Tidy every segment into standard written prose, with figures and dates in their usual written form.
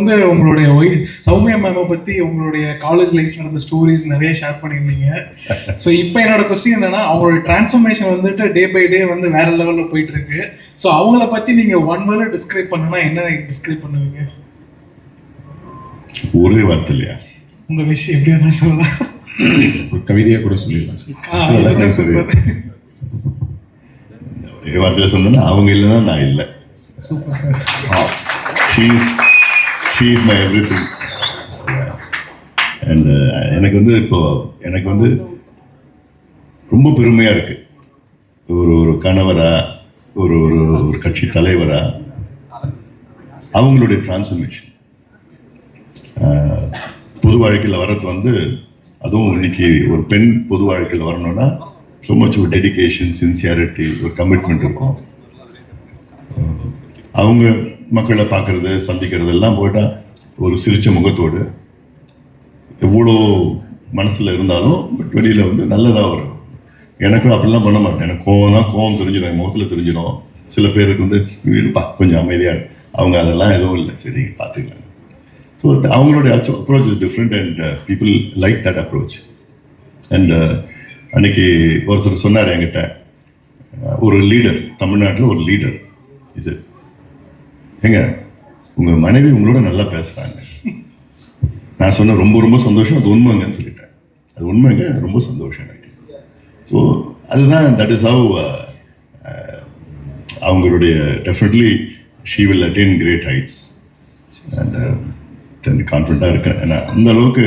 வந்து உங்களுடைய சௌமியா மேமை பற்றி உங்களுடைய காலேஜ் லைஃப் நடந்த ஸ்டோரிஸ் நிறைய ஷேர் பண்ணியிருந்தீங்க. ஸோ இப்போ என்னோட கொஸ்டின் என்னன்னா, அவங்களுடைய டிரான்ஸ்ஃபர்மேஷன் வந்துட்டு டே பை டே வந்து வேற லெவலில் போயிட்டு இருக்கு. ஸோ அவங்கள பற்றி நீங்கள் ஒன் வேர்டில் டிஸ்கிரைப் பண்ணுன்னா என்ன டிஸ்கிரைப் பண்ணுவீங்க? ஒரே வார்த்தை இல்லையா? உங்கள் விஷயம் எப்படி என்ன சொல்லலாம்? ஒரு கவிதையாக கூட சொல்லிடலாம் சார். ஒரே வார்த்தையில் சொன்னா அவங்க இல்லைன்னா நான் இல்லை. Super sir. She is my everything. And எனக்கு வந்து ரொம்ப பெருமையாக இருக்கு. ஒரு கணவரா, ஒரு ஒரு கட்சி தலைவரா அவங்களுடைய டிரான்ஸ்ஃபர்மேஷன் பொது வாழ்க்கையில் வரது வந்து, அதுவும் இன்னைக்கு ஒரு பெண் பொது வாழ்க்கையில் வரணும்னா so much ஒரு டெடிகேஷன், சின்சியாரிட்டி, ஒரு கமிட்மெண்ட் இருக்கும். அவங்க மக்களை பார்க்கறது, சந்திக்கிறது எல்லாம் போயிட்டா ஒரு சிரிச்ச முகத்தோடு, எவ்வளோ மனசில் இருந்தாலும் பட் வெளியில் வந்து நல்லதாக வரும். எனக்கும் அப்படிலாம் பண்ண மாட்டேன். எனக்கு கோவம் தெரிஞ்சிடும், என் முகத்தில் தெரிஞ்சிடும். சில பேருக்கு வந்து இருப்பா கொஞ்சம் அமைதியாக, அவங்க அதெல்லாம் எதுவும் இல்லை, சரி பார்த்துக்கலாம். ஸோ அவங்களுடைய approach is different and people like that approach. And அன்னைக்கு ஒருத்தர் சொன்னார் என்கிட்ட, ஒரு லீடர், தமிழ்நாட்டில் ஒரு லீடர், இது ஏங்க உங்கள் மனைவி உங்களோட நல்லா பேசுகிறாங்க. நான் சொன்னேன் ரொம்ப ரொம்ப சந்தோஷம், அது உண்மைங்கன்னு சொல்லிட்டேன். அது உண்மைங்க, ரொம்ப சந்தோஷம் எனக்கு. ஸோ அதுதான், தட் இஸ் ஹவ் அவங்களுடைய definitely she will attain great heights. And கான்ஃபிடண்ட்டாக இருக்கேன். ஏன்னா அந்த அளவுக்கு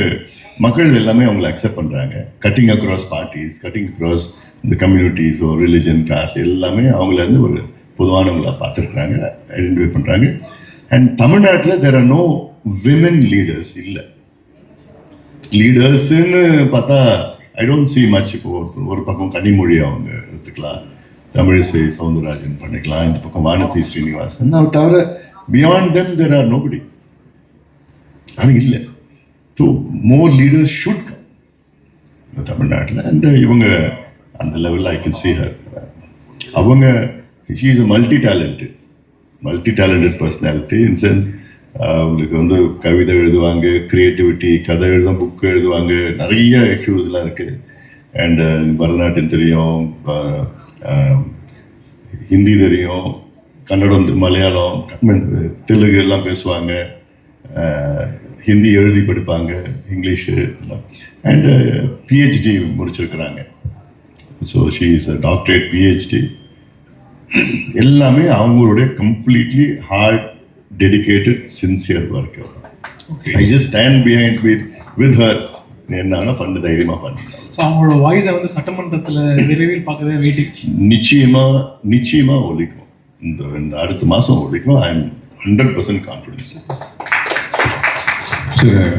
மக்கள் எல்லாமே அவங்களை அக்செப்ட் பண்ணுறாங்க. Cutting across parties, cutting across இந்த கம்யூனிட்டிஸ், ஒரு ரிலிஜன், காஸ்ட் எல்லாமே அவங்கள வந்து ஒரு பொதுவானவங்களாக பார்த்துருக்குறாங்க, ஐடென்டிஃபை பண்ணுறாங்க. அண்ட் தமிழ்நாட்டில் there are no women leaders. இல்லை, லீடர்ஸுன்னு பார்த்தா ஐ டோன்ட் சி மச். இப்போ ஒரு பக்கம் கனிமொழி அவங்க எடுத்துக்கலாம், தமிழிசை சவுந்தரராஜன் பண்ணிக்கலாம், இந்த பக்கம் வானதி ஸ்ரீனிவாசன், அதை தவிர beyond them there are nobody. ஆனால் இல்லை. So more leaders should come தமிழ்நாட்டில். அண்ட் இவங்க அந்த லெவலில் ஐ கேன் see her. அவங்க she is a multi-talented personality in sense, அவங்களுக்கு வந்து கவிதை எழுதுவாங்க, கிரியேட்டிவிட்டி, கதை எழுதும், புக்கு எழுதுவாங்க, நிறைய இஷ்யூஸ்லாம் இருக்குது. அண்டு பரதநாட்டியம் தெரியும், ஹிந்தி தெரியும், கன்னடம், மலையாளம், தெலுங்கு எல்லாம் பேசுவாங்க, ஹிந்தி எழுதி படிப்பாங்க, இங்கிலீஷு. அண்டு PhD முடிச்சிருக்கிறாங்க. So she is a doctorate PhD. எல்லாமே அவங்களுடைய completely hard, dedicated, sincere work. I just stand behind with her. என்ன பண்ணு, தைரியமாக பண்ணு. ஸோ அவங்களோட வாய்ஸை வந்து சட்டமன்றத்தில் விரைவில் பார்க்கவே வெயிட்டிங். நிச்சயமாக ஒழிக்கும். இந்த அடுத்த மாதம் ஒழிக்கும். I am 100% confidence. சார்